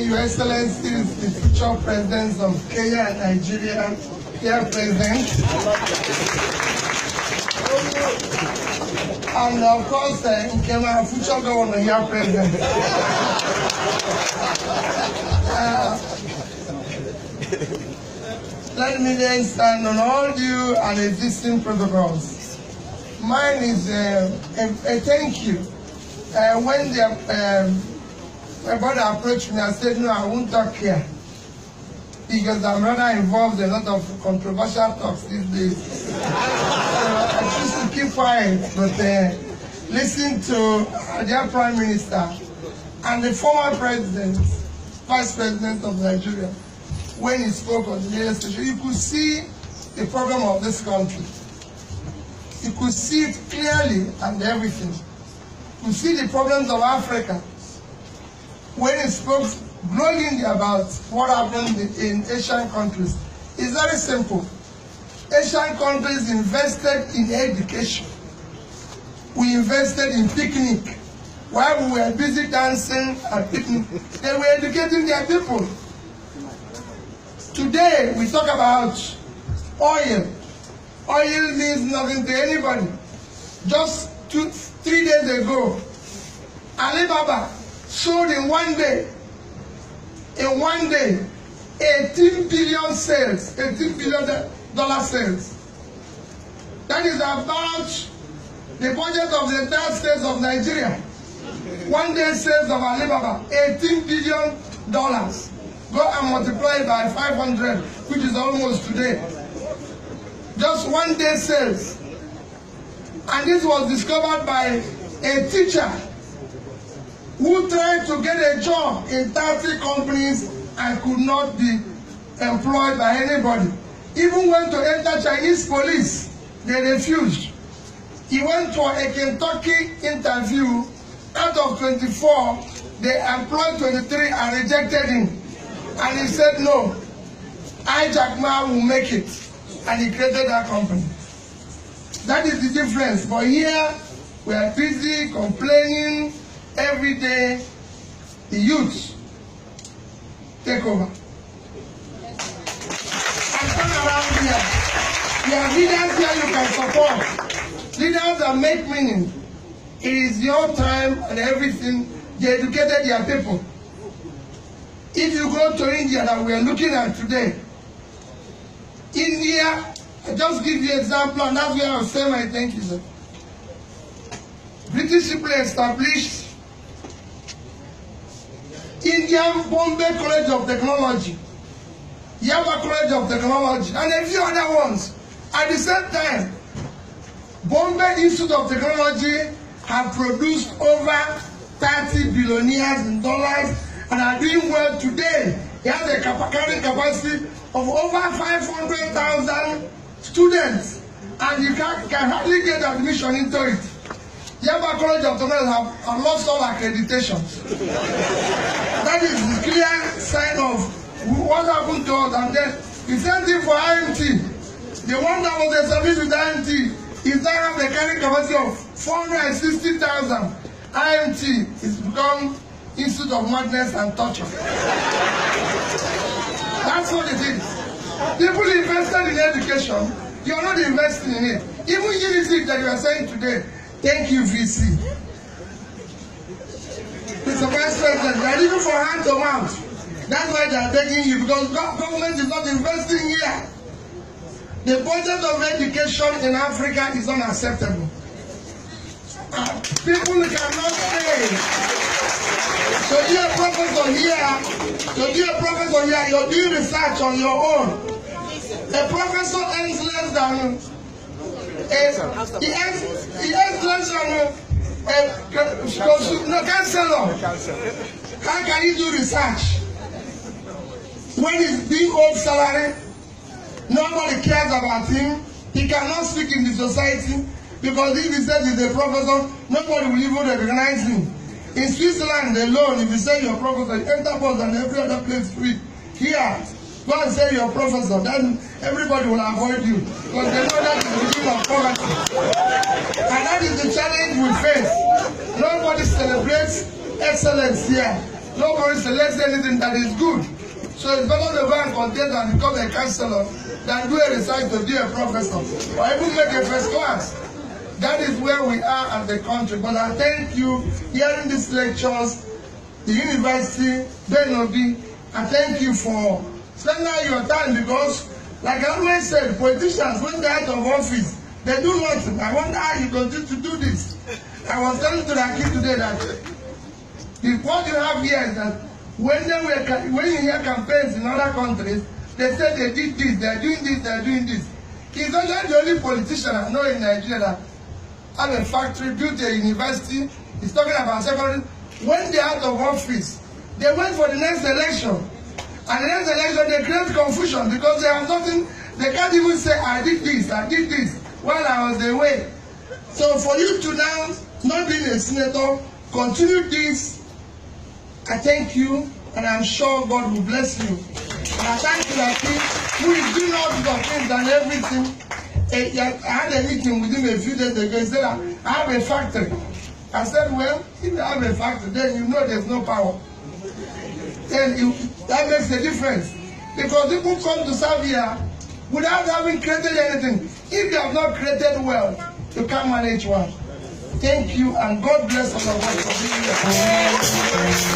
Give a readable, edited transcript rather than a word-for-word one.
Your Excellencies, the future presidents of Kenya and Nigeria, here present. And of course, Kenya, future governor here present. Let me then stand on all due and existing protocols. Mine is a thank you. When my brother approached me, I said, no, I won't talk here. Because I'm rather involved in a lot of controversial talks these days. So I choose to keep quiet, but listen to their Prime Minister and the former president, Vice President of Nigeria, when he spoke on the radio station. You could see the problem of this country. You could see it clearly and everything. You see the problems of Africa. When he spoke glowingly about what happened in Asian countries, it's very simple. Asian countries invested in education. We invested in picnic. While we were busy dancing at picnic, they were educating their people. Today, we talk about oil. Oil means nothing to anybody. Just 3 days ago, Alibaba sold in one day, 18 billion sales, $18 billion sales. That is about the budget of the entire states of Nigeria. One day sales of Alibaba, $18 billion. Go and multiply it by 500, which is almost today. Just one day sales. And this was discovered by a teacher who tried to get a job in 30 companies and could not be employed by anybody. Even went to enter Chinese police, they refused. He went to a Kentucky interview. Out of 24, they employed 23 and rejected him. And he said, no, Jack Ma will make it. And he created that company. That is the difference. But here, we are busy complaining every day. The youth take over. And turn around here. There are leaders here you can support. Leaders that make meaning. It is your time and everything. They educated their people. If you go to India that we are looking at today, India, I just give you an example, and that's where I'll say my thank you, sir. British people established Indian Bombay College of Technology, Yaba College of Technology, and a few other ones. At the same time, Bombay Institute of Technology have produced over 30 billionaires in dollars and are doing well today. It has a carrying capacity of over 500,000 students, and you can hardly get admission into it. Yaba College of Technology have lost all accreditations. That is the clear sign of what happened to us. And then the same thing for IMT. The one that was established with IMT is now have a carrying capacity of 460,000. IMT is become Institute of Madness and Torture. That's what it is. People invested in education, you are not investing in it. Even Unity that you are saying today, thank you, VC. Mr. Vice President, they are looking for hand to mouth. That's why they are begging you, because government is not investing here. The budget of education in Africa is unacceptable. People cannot pay. So you're a professor here, you're doing research on your own. A professor earns less than a counselor. How can he do research when he's being owed salary? Nobody cares about him. He cannot speak in the society, because if he says he's a professor, nobody will even recognize him. In Switzerland alone, if you say you're a professor, you enter bus and every other place free. Here, go and say you're a professor, then everybody will avoid you, because they know that is the beginning of poverty. And that is the challenge we face. Nobody celebrates excellence here. Nobody selects anything that is good. So it's better to go and contest and become a counselor than do a research to be a professor or even make a first class. That is where we are as a country. But I thank you hearing these lectures, the university, Benobi. I thank you for spending your time because, like I always said, politicians, when they're out of office, they do nothing. I wonder how you continue to do this. I was telling to the kid today that what you have here is that when you hear campaigns in other countries, they say they did this, they are doing this, they are doing this. He's not the only politician I know in Nigeria that have a factory, built a university. He's talking about secondary. When they're out of office, they wait for the next election. And the next election, they create confusion because they have nothing. They can't even say, I did this while I was away. So for you to now, not being a senator, continue this. I thank you, and I'm sure God will bless you. And I thank you that who is doing all these things and everything. I had a meeting with him a few days ago. He said, I have a factory. I said, well, if you have a factory, then you know there's no power. Then that makes a difference. Because people come to serve here without having created anything. If you have not created wealth, you can't manage one. Thank you, and God bless all of us for being here.